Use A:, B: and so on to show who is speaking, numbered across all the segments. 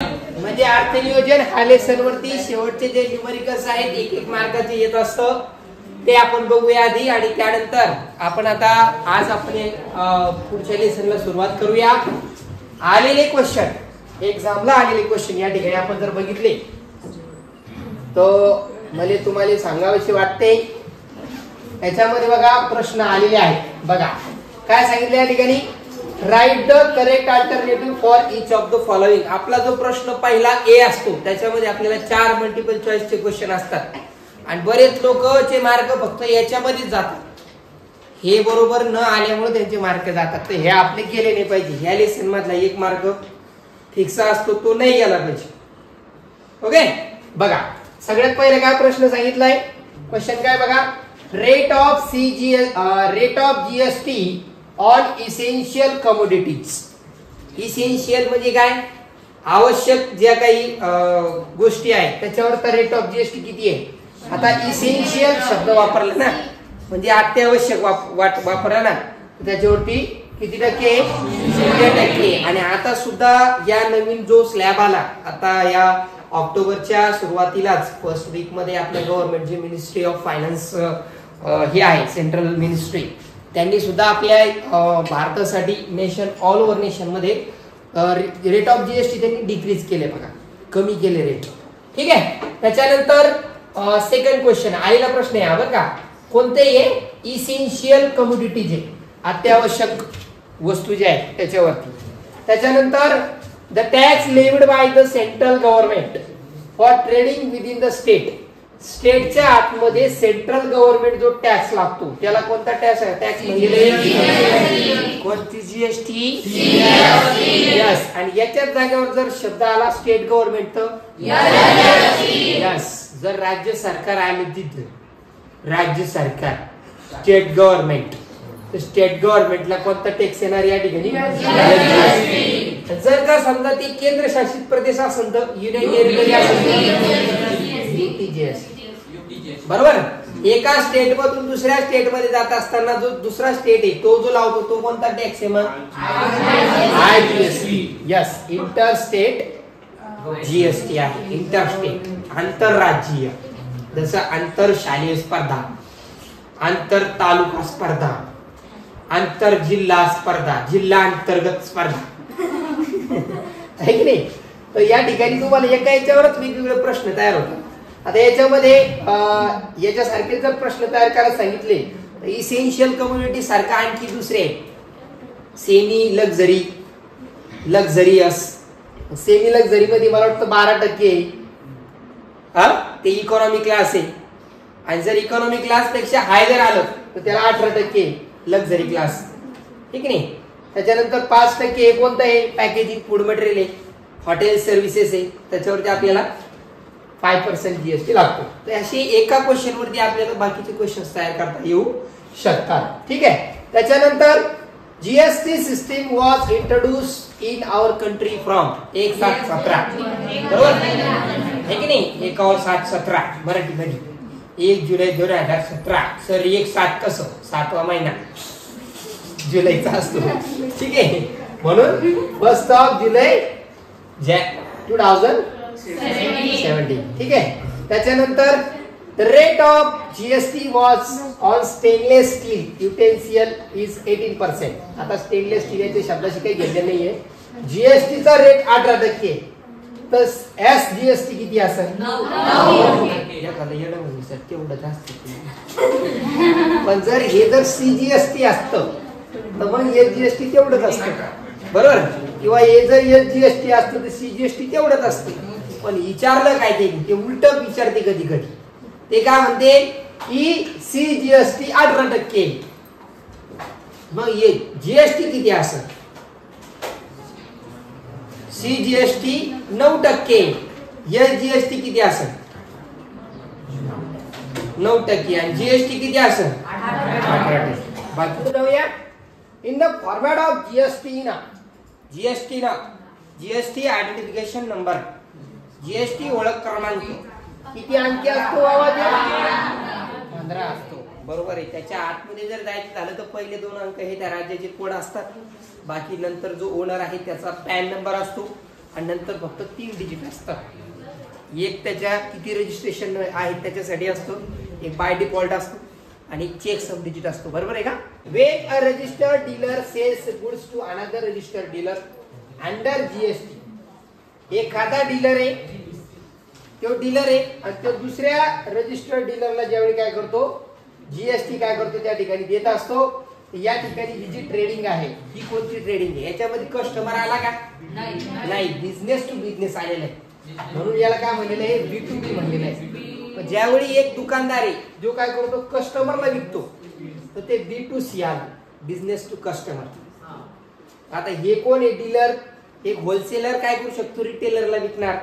A: म्हणजे अर्थनियोजन हा लेसन वरती शेवटचे जे न्यूमरिकल्स आहेत एक एक मार्काचे येत असतं ते आपण बघूया आधी, आणि त्यानंतर आपण आता आज आपण पुढच्या लेसनला सुरुवात करूया. आलेले क्वेश्चन एक्झामला आलेले क्वेश्चन या ठिकाणी आपण जर बघितले तर मला तुम्हाला सांगावेसे वाटते. याच्यामध्ये बघा प्रश्न आलेले आहेत. बघा काय सांगितले या ठिकाणी, write the correct alternative for each of the following. आपला जो प्रश्न पहिला ए असतो त्याच्यामध्ये आपल्याला 4 मल्टिपल चॉईसचे क्वेश्चन असतात आणि बरेच लोकचे मार्क फक्त याच्यामध्येच जातात. हे बरोबर न आल्यामुळे त्यांचे मार्क जातात. तर हे आपले गेले नाही पाहिजे. ह्या लेसन मधला 1 मार्क फिक्स असतो तो नाही गेला पाहिजे. ओके. बघा सगळ्यात पहिले काय प्रश्न सांगितलाय, क्वेश्चन काय बघा, rate of GST on essential commodities. Essential म्हणजे काय, आवश्यक ज्या काही गोष्टी आहेत त्याच्यावर तर रेट ऑफ जीएसटी किती आहे. आता इसेन्शियल शब्द वापरला ना म्हणजे अत्यावश्यक वापरला ना, त्याच्यावरती किती टक्के, 0%. आणि आता सुद्धा या नवीन जो स्लॅब आला आता या ऑक्टोबरच्या सुरुवातीलाच फर्स्ट वीक मध्ये आपल्या गव्हर्नमेंट जे मिनिस्ट्री ऑफ फायनान्स हे आहे सेंट्रल मिनिस्ट्री, त्यांनी सुद्धा आपल्या भारतासाठी नेशन ऑल ओव्हर नेशन मध्ये रेट ऑफ जीएसटी त्यांनी डिक्रीज केले. बघा कमी केले रेट. ठीक आहे. त्याच्यानंतर सेकंड क्वेश्चन आलेला प्रश्न आहे बरं का, कोणते आहे, इसेन्शियल कमोडिटीज आहे, अत्यावश्यक वस्तू जे आहेत त्याच्यावरती. त्याच्यानंतर the tax levied by the central government for trading within the state. स्टेटच्या आतमध्ये सेंट्रल गव्हर्नमेंट जो टॅक्स लागतो त्याला कोणता टॅक्स आहे, टॅक्स म्हणजे कोणती, जीएसटी. यस. आणि याच्याच जागेवर जर शब्द आला स्टेट गव्हर्नमेंट तर यस. जर राज्य सरकार आले तिथं राज्य सरकार स्टेट गव्हर्नमेंट, तर स्टेट गव्हर्नमेंटला कोणता टॅक्स येणार या ठिकाणी. जर का समजा ती केंद्र शासित प्रदेश असेल तर युनियन टेरिटरी असेल यूटीजीएस. बरोबर. एका स्टेट मधून दुसऱ्या स्टेट मध्ये जात असताना जो दुसरा स्टेट आहे तो जो लावतो तो कोणता टॅक्स आहे, मग IGST. Yes. Inter state GST आहे. इंटर स्टेट आंतरराज्यीय, जसं आंतर शालेय स्पर्धा, आंतर तालुका स्पर्धा, आंतर जिल्हा स्पर्धा, जिल्हा अंतर्गत स्पर्धा आहे की नाही. तर या ठिकाणी तुम्हाला एका याच्यावरच वेगवेगळे प्रश्न तयार होतात. आता याच्यामध्ये याच्यासारखे जर प्रश्न तयार करायला सांगितले तर इसेन्शियल कम्युनिटी सारखा आणखी दुसरे semi luxury, luxurious. Semi luxury मध्ये मला वाटतं 12% हा ते इकॉनॉमी क्लास आहे. आणि जर इकॉनॉमी क्लास पेक्षा हाय जर आलं तर त्याला 18% लक्झरी क्लास. ठीक नाही. त्याच्यानंतर 5% कोणतं आहे, पॅकेजिंग फूड मटेरियल आहे, हॉटेल सर्व्हिसेस आहे, त्याच्यावरती आपल्याला 5% जीएसटी लागतो. तर अशी एका क्वेश्चन वरती आपल्याला बाकीचे क्वेश्चन तयार करता येऊ शकतात. ठीक आहे. त्याच्यानंतर GST system was introduce in our country from 1717. बरोबर आहे की नाही. 1717 मराठीमध्ये 1 जुलै 2017. सर 1/7 कसं, 7वा महिना जुलैचा असतो. ठीक आहे. म्हणून 1 जुलै 2017. ठीक आहे. त्याच्यानंतर the rate of GST was on stainless steel utensil is 18%. आता स्टेनलेस स्टील याच्या शब्दाशी काही घेतले नाहीये. जीएसटीचा रेट 18%, तर एसजीएसटी किती असेल, 9%. तेवढंच असतं. पण जर हे जर सीजीएसटी असतं तर मग एसजीएसटी तेवढंच असतं. बरोबर. किंवा हे जर एसजीएसटी असतं तर सीजीएसटी तेवढंच असतं. पण विचारलं काय ते उलट विचारते कधी कधी. ते काय म्हणते की सीजीएसटी 18%, मग हे जीएसटी किती असेल, सीजीएसटी 9%, एसजीएसटी किती असेल 9% आणि जीएसटी किती असेल 18%. बाकी जाऊया. In the format of GST ना जीएसटी आयडेंटिफिकेशन नंबर, जीएसटी ओळख क्रमांक किती अंकी असतो बाबा, 15 असतो. बरोबर आहे. त्याच्या आतमध्ये जर जायचं झालं तर पहिले 2 अंक हे त्या राज्याचे कोड असतात. बाकी नंतर जो ओनर आहे त्याचा पॅन नंबर असतो, आणि नंतर फक्त 3 डिजिट असतात. एक त्याच्या किती रजिस्ट्रेशन आहे त्याच्यासाठी असतो, एक बाय डिफॉल्ट असतो आणि एक चेक सम डिजिट असतो. बरोबर आहे का? When a registered dealer sells goods to another registered dealer under GST. एखादा डीलर आहे, तो डीलर आहे आणि तो दुसऱ्या रजिस्टर्ड डीलरला ज्यावेळी काय करतो, जीएसटी काय करतो त्या ठिकाणी देत असतो. या ठिकाणी ही जी ट्रेडिंग आहे ही कोणती ट्रेडिंग आहे, याच्यामध्ये कस्टमर आला का? नाही, बिझनेस टू बिझनेस आलेला आहे. म्हणून याला काय म्हणलेलं आहे, B2B म्हणलेलं आहे. ज्यावेळी एक दुकानदार आहे जो काय करतो, कस्टमरला विकतो, तर ते B2C आलं, बिझनेस टू कस्टमर. आता हे कोण आहे, डीलर. एक होलसेलर काय करू शकतो, रिटेलरला विकणार,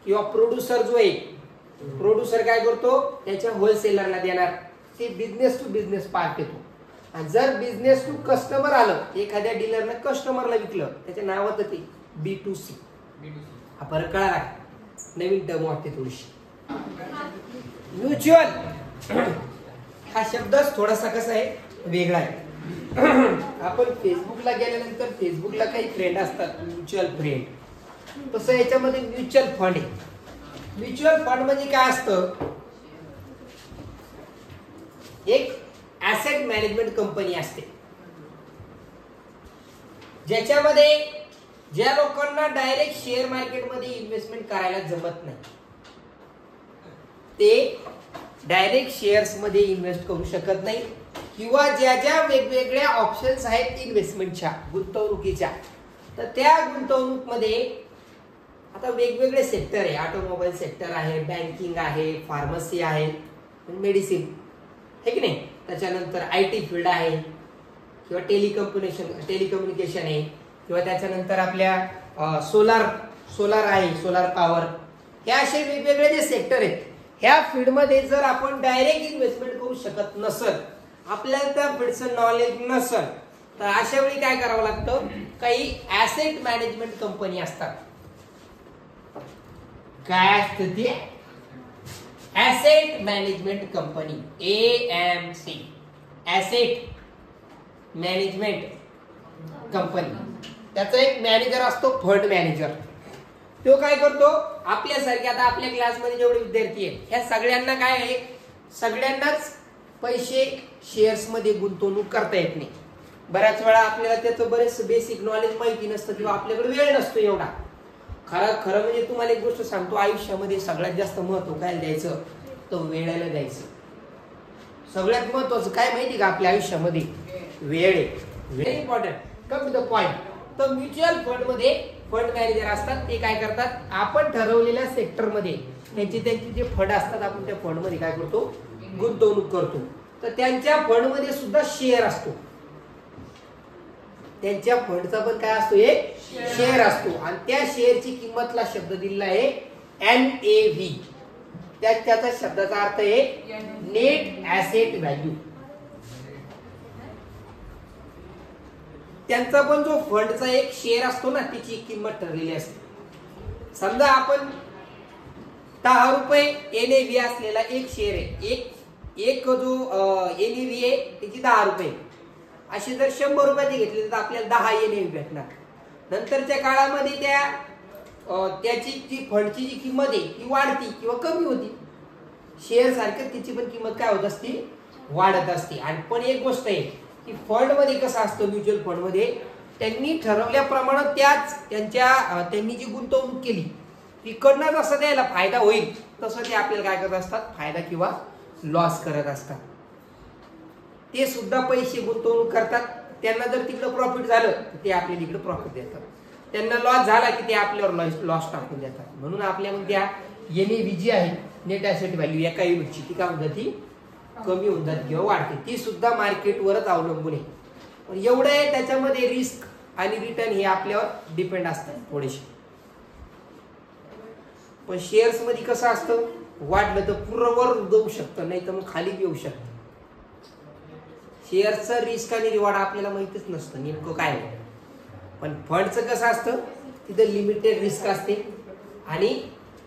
A: किंवा प्रोड्युसर जो आहे, प्रोड्युसर काय करतो, त्याच्या होलसेलरला देणार. ते बिझनेस टू बिझनेस पार्ट येतो. आणि जर बिझनेस टू कस्टमर आलं, एखाद्या डीलरनं कस्टमरला विकलं, त्याच्या नावात ते B2C. हा फरक कळाला? नवीन टर्म वाटते थोडीशी. म्युच्युअल हा शब्दच थोडासा कसा आहे, वेगळा आहे. आपण फेसबुकला गेल्यानंतर फेसबुकला काही फ्रेंड असतात, म्युच्युअल फ्रेंड. तसं याच्यामध्ये म्युच्युअल फंड आहे. म्युच्युअल फंड म्हणजे काय असतं, एक ऍसेट मॅनेजमेंट कंपनी असते, ज्याच्यामध्ये ज्या लोकांना डायरेक्ट शेअर मार्केटमध्ये इन्व्हेस्टमेंट करायला जमत नाही, ते डायरेक्ट शेअर्स मध्ये इन्व्हेस्ट करू शकत नाही, किंवा ज्या ज्या वेगवेगळ्या ऑप्शन्स आहेत इन्व्हेस्टमेंटच्या, गुंतवणुकीच्या, तर त्या गुंतवणूकमध्ये आता वेगवेगळे सेक्टर आहे. ऑटोमोबाईल सेक्टर आहे, बँकिंग आहे, फार्मसी आहे, मेडिसिन आहे की नाही. त्याच्यानंतर IT फील्ड आहे, किंवा टेलिकम्युनिकेशन आहे, किंवा त्याच्यानंतर आपल्या सोलार आहे, सोलार पॉवर. हे असे वेगवेगळे जे सेक्टर आहेत, ह्या फील्डमध्ये जर आपण डायरेक्ट इन्व्हेस्टमेंट करू शकत नसल, आपल्याला त्या फील्डचं नॉलेज नसल, तर अशा वेळी काय करावं लागतं, काही ऍसेट मॅनेजमेंट कंपनी असतात. काय असतं ते, asset management company, AMC, asset management company. त्याचा एक मॅनेजर असतो, फंड मॅनेजर. तो काय करतो, आपल्यासारखे आता आपल्या क्लासमध्ये जेवढे विद्यार्थी आहेत, ह्या सगळ्यांना काय आहे, सगळ्यांनाच पैसे शेअर्स मध्ये गुंतवणूक करता येत नाही. बऱ्याच वेळा आपल्याला त्याचं बरेच बेसिक नॉलेज माहिती नसतं, किंवा आपल्याकडे वेळ नसतो एवढा. खरं म्हणजे तुम्हाला एक गोष्ट सांगतो, आयुष्यामध्ये सगळ्यात जास्त महत्व काय द्यायचं, तर वेळेला द्यायचं. सगळ्यात महत्वाचं काय माहिती का आपल्या आयुष्यामध्ये, वेळ आहे. Very important. Come to the point. तर म्युच्युअल फंड मध्ये फंड मॅनेजर असतात, ते काय करतात, आपण ठरवलेल्या सेक्टर मध्ये त्यांचे जे फंड असतात, आपण त्या फंड मध्ये काय करतो, गुंतवणूक करतो. तर त्यांच्या फंड मध्ये सुद्धा शेअर असतो. त्यांच्या फंडचा पण काय असतो, एक शेअर असतो. आणि त्या शेअरची किंमतला शब्द दिलेला आहे NAV. त्याचा शब्दाचा अर्थ आहे नेट ऍसेट व्हॅल्यू. त्यांचा पण जो फंडचा एक शेअर असतो ना, त्याची किंमत ठरलेली असते. समजा आपण 10 रुपये NAV असलेला एक शेअर आहे, एक जो NAV आहे त्याची 10 रुपये. असे जर 100 रुपयाचे घेतले तर आपल्याला 10 NAV भेटणार. नंतरच्या काळामध्ये त्याची जी फंडची जी किंमत आहे ती वाढती किंवा कमी होती. शेअर सारखं तिची पण किंमत काय होत असते, वाढत असते. आणि पण एक गोष्ट आहे की फंड मध्ये कसं असतं, म्युच्युअल फंड मध्ये त्यांनी ठरवल्याप्रमाणे त्यांनी जी गुंतवणूक केली तिकडनं जसं त्याला फायदा होईल तसं ते आपल्याला काय करत असतात, फायदा किंवा लॉस करत असतात. ते सुद्धा पैसे गुंतवणूक करतात. त्यांना जर तिकडे प्रॉफिट झालं तर ते आपल्याला इकडे प्रॉफिट देतात. त्यांना लॉस झाला की ते आपल्यावर लॉस टाकून देतात. म्हणून आपल्यामध्ये NAV जी आहे, नेट ऍसेट व्हॅल्यू, एका युनिटची ती काय होऊन जाते, कमी होऊन जाते किंवा वाढते. ती सुद्धा मार्केटवरच अवलंबून आहे. पण एवढं आहे त्याच्यामध्ये रिस्क आणि रिटर्न हे आपल्यावर डिपेंड असतात थोडेसे. पण शेअर्स मध्ये कसं असतं, वाढलं तर पूर्ववर जाऊ शकतं, नाही तर मग खाली येऊ शकतं. शेअरचं रिस्क आणि रिवॉर्ड आपल्याला माहितीच नसतं नेमकं काय. पण फंडचं कसं असतं, तिथं लिमिटेड रिस्क असते आणि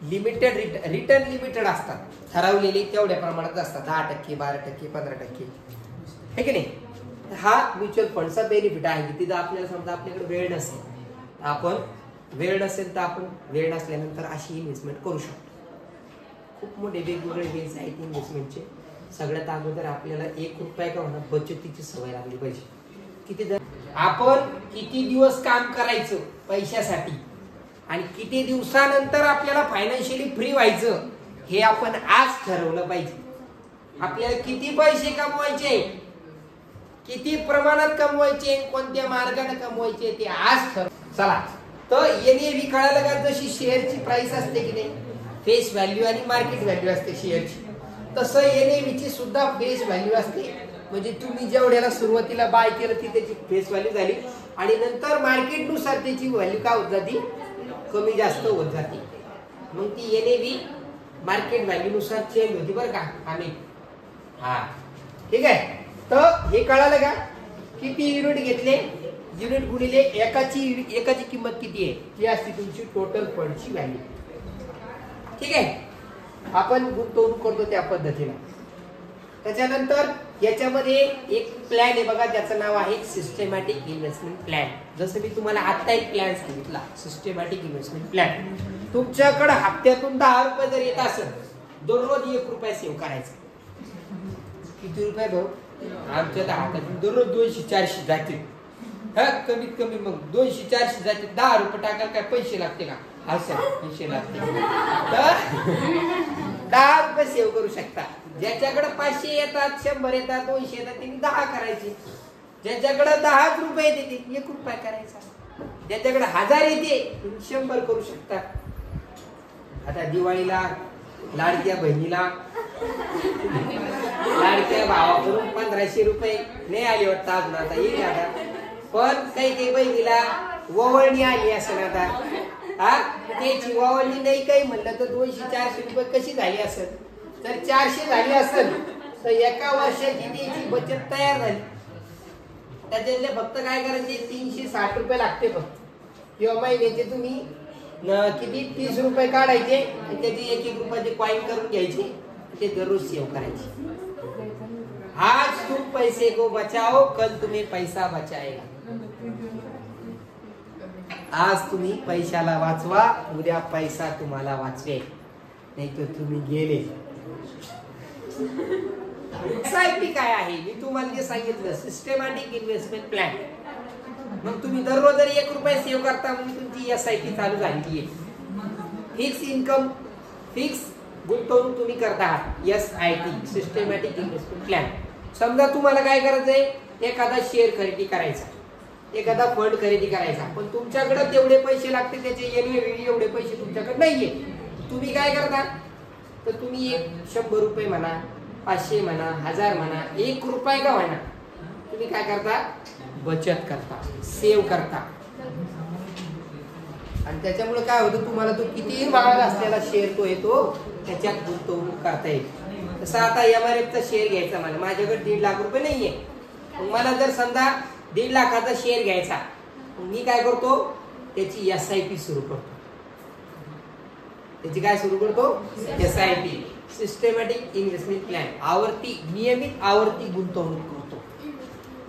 A: लिमिटेड रिटर्न लिमिटेड असतात, ठरवलेले तेवढ्या प्रमाणात असतात, 10%, 12%, 15%, है की नाही. हा म्युच्युअल फंडचा बेनिफिट आहे की तिथं आपल्याला समजा आपल्याकडे वेळ नसेल, आपण वेळ नसेल तर आपण वेळ नसल्यानंतर अशी इन्व्हेस्टमेंट करू शकतो. खूप मोठे वेगवेगळे वेज आहेत इन्व्हेस्टमेंटचे. सगळ्यात अगोदर आपल्याला 1 रुपया का होणार बचतीची सवय लागली पाहिजे. आपण किती दिवस काम करायचं पैशासाठी आणि किती दिवसानंतर आपल्याला फायनान्शियली फ्री व्हायचं हे आपण आज ठरवलं पाहिजे. आपल्याला किती पैसे कमवायचे, किती प्रमाणात कमवायचे, कोणत्या मार्गाने कमवायचे ते आज ठरव. चला तर एनएव्ही कळालं का? जशी शेअरची प्राइस असते की नाही, फेस व्हॅल्यू आणि मार्केट व्हॅल्यू असते शेअरची, तसं एनएव्हीची सुद्धा फेस व्हॅल्यू असते. म्हणजे तुम्ही जेवढ्याला सुरुवातीला बाय केलं ती त्याची फेस व्हॅल्यू झाली आणि नंतर मार्केटनुसार त्याची व्हॅल्यू काय होत जाते, कमी जास्त होत जाते. मग ती एनएव्ही मार्केट व्हॅल्यू नुसार चेंज होती बरं का. आम्ही ठीक आहे. तर हे कळालं का? किती युनिट घेतले, युनिट गुणिले एकाची किंमत किती आहे, ही असते तुमची टोटल फंडची व्हॅल्यू. ठीक आहे. आपण गुंतवणूक करतो त्या पद्धतीने. त्याच्यानंतर याच्यामध्ये एक प्लॅन आहे बघा, ज्याचं नाव आहे सिस्टमॅटिक इन्व्हेस्टमेंट प्लॅन. जसं मी तुम्हाला आता एक प्लॅन सांगितला, सिस्टमॅटिक इन्व्हेस्टमेंट प्लॅन. तुमच्याकडे हप्त्यातून 10 रुपये जर येत असेल, दररोज 1 रुपया सेव्ह करायचा. किती रुपये भाऊ? आमच्या हातातून दररोज 200-400 जातील. कमीत कमी मग 200-400 जातील. 10 रुपये टाकायला काय पैसे लागते का? हा सर पैसे लागते. तर 10 रुपये सेव्ह करू शकता. ज्याच्याकडे 500 येतात, 100 येतात, 200 येतात, त्यांनी 10 करायचे. ज्याच्याकडे 10 रुपये येते 1 रुपया करायचा. ज्याच्याकडे 1000 येते 100 करू शकता. आता दिवाळीला लाडक्या बहिणीला, लाडक्या भावाकडून 1500 रुपये नाही आले वाटतं अजून, आता येईल आता. पण काही बहिणीला ववळणी आली असेल आता. त्याची ववळणी नाही काही म्हणलं तर 200-400 रुपये कशी झाली असेल. तर 400 झाली असेल तर एका वर्षाची त्याची बचत तयार झाली. त्याच्यातले फक्त काय करायचे, 360 रुपये लागते फक्त. किंवा महिन्याचे तुम्ही किती 30 रुपये काढायचे आणि त्याचे 1-1 रुपयाचे कॉइन करून घ्यायचे, ते दररोज सेव्ह करायचे. आज तुम पैसे को बचाओ, कल तुम्हें पैसा बचाएगा. आज तुम्ही पैशाला वाचवा, उद्या पैसा तुम्हाला वाचवेल. नाही तर तुम्ही गेले. एसआयपी काय आहे मी तुम्हाला जे सांगितलं, सिस्टमॅटिक इन्व्हेस्टमेंट प्लॅन. मग तुम्ही दररोज जर 1 रुपया सेव्ह करता म्हणजे तुमची एसआयपी चालू झालेली आहे. फिक्स इन्कम, फिक्स गुंतवणूक तुम्ही करता आहात. SIP systematic investment plan. समजा तुम्हाला काय करायचंय, एखादा शेअर खरेदी करायचा, एखादा फंड खरेदी करायचा, पण तुमच्याकडे तेवढे पैसे लागते, त्याचे एनएव्ही एवढे पैसे तुमच्याकडे नाहीये. तुम्ही काय करता, तर तुम्ही 100 रुपये म्हणा, 500 म्हणा, 1000 म्हणा, 1 रुपया का म्हणा, तुम्ही काय करता, बचत करता, सेव्ह करता. आणि त्याच्यामुळे काय होतं, तुम्हाला तो कितीही महाग असलेला शेअर तो येतो, त्याच्यात गुंतवणूक करता येते. तसं आता एमआरएफचा शेअर घ्यायचा मला, माझ्याकडे 1.5 लाख रुपये नाहीये. मला जर समजा 1.5 लाखाचा शेअर घ्यायचा, मी काय करतो, त्याची एसआयपी सुरू करतो. त्याची काय सुरू करतो, एसआयपी सिस्टमॅटिक इन्व्हेस्टमेंट प्लॅन. आवर्ती, नियमित आवर्ती गुंतवणूक करतो.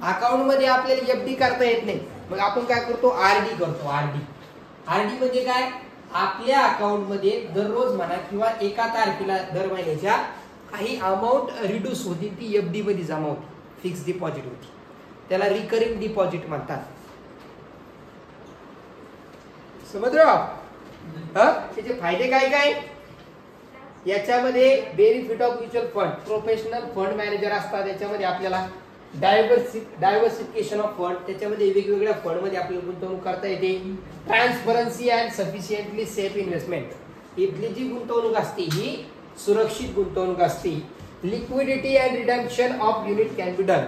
A: अकाउंट मध्ये आपल्याला एफडी करता येत नाही, मग आपण काय करतो, आरडी करतो. आरडी म्हणजे काय, आपल्या अकाउंट मध्ये दररोज म्हणा किंवा एका तारखेला दर महिन्याच्या काही अमाऊंट रिड्यूस होती, ती एफडी मध्ये जमा होती, फिक्स डिपॉझिट होती. त्याला रिकरिंग डिपॉझिट म्हणतात. समजलं? त्याचे फायदे काय काय, याच्यामध्ये benefit of mutual fund, professional fund manager असतात. याच्यामध्ये आपल्याला डायव्हर्सिफिकेशन ऑफ फंड, त्याच्यामध्ये वेगवेगळ्या फंड मध्ये आपल्याला गुंतवणूक करता येते. Transparency and sufficiently safe investment, इथली जी गुंतवणूक असते ही सुरक्षित गुंतवणूक असते. Liquidity and redemption of unit can be done,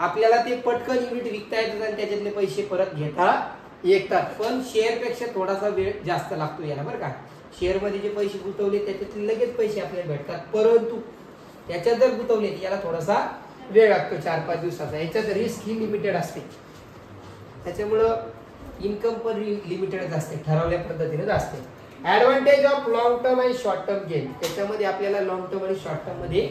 A: आपल्याला ते पटकन युनिट विकता येतात आणि त्याच्यातले पैसे परत घेता येतात. पण शेअर पेक्षा थोडासा वेळ जास्त लागतो याला बरं का. शेअर मध्ये जे पैसे गुंतवले त्याच्यातले लगेच पैसे आपल्याला भेटतात, परंतु त्याच्यात जर गुंतवले याला थोडासा वेळ लागतो, 4-5 दिवसाचा. याच्यात रिस्क ही लिमिटेड असते, त्याच्यामुळं इन्कम पण लिमिटेड असते, ठरवल्या पद्धतीनेच असते. ऍडव्हान्टेज ऑफ लॉंग टर्म आणि शॉर्ट टर्म गेन, त्याच्यामध्ये आपल्याला लॉंग टर्म आणि शॉर्ट टर्म मध्ये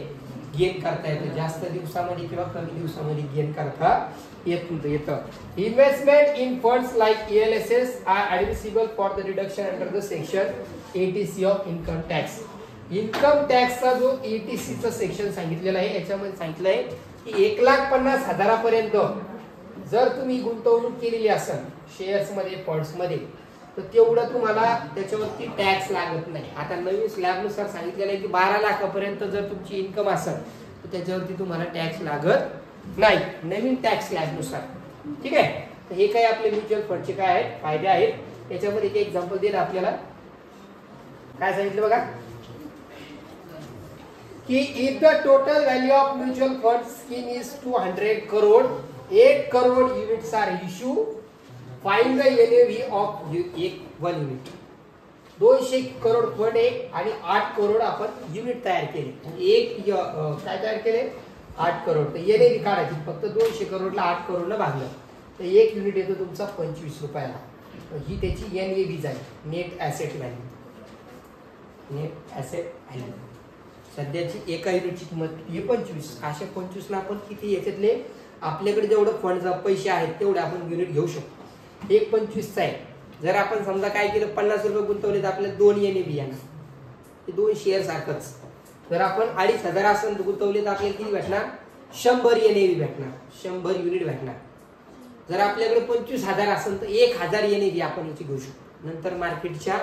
A: गेन करता येतं, जास्त दिवसामध्ये किंवा कमी दिवसामध्ये गेन करता येतं. Investment in funds like ELSS are admissible for the reduction under the section 80C of income tax. Income टॅक्सचा जो 80C चा सेक्शन सांगितलेला आहे याच्यामध्ये सांगितलं आहे की 1,50,000 जर तुम्ही गुंतवणूक केलेली असेल शेअर्स मध्ये फंड्स मध्ये तर तेवढं तुम्हाला त्याच्यावरती टॅक्स लागत नाही. आता नवीन स्लॅबनुसार सांगितलेलं आहे की 12 लाखापर्यंत जर तुमची इन्कम असेल तर त्याच्यावरती तुम्हाला टॅक्स लागत नाही नवीन टॅक्स स्लॅबनुसार. ठीक आहे. तर हे काय आपले म्युच्युअल फंडचे काय आहेत फायदे आहेत. याच्यामध्ये एक एक्झाम्पल दिलं आपल्याला. काय सांगितलं बघा की if the total value of mutual fund scheme is 200 crore, 8 crore units are issue, find the NAV of 1 unit. 200 crore fund आहे आणि 8 करोड आपण युनिट तयार केले. एक काय तयार केले 8 करोड. तर NAV काढायची फक्त 200 करोडला 8 करोडला भागलं तर 1 युनिट येतो तुमचा 25 रुपयाला. ही त्याची NAV जाईल, net asset value. Net asset value सध्याची एका युनिटची किंमत हे 25. अशा 25ला आपण किती याच्यातले आपल्याकडे जेवढं फंड पैसे आहेत तेवढे आपण युनिट घेऊ शकतो. एक 25चा आहे. जर आपण समजा काय केलं 50 रुपये गुंतवले तर आपल्याला 2 NAV येणार. ते 2 शेअर सारखंच. जर आपण 2,500 असं गुंतवले तर आपल्याला किती भेटणार 100 NAV भेटणार, 100 युनिट भेटणार. जर आपल्याकडे 25,000 असेल तर 1,000 NAV आपण याची घेऊ शकतो. नंतर मार्केटच्या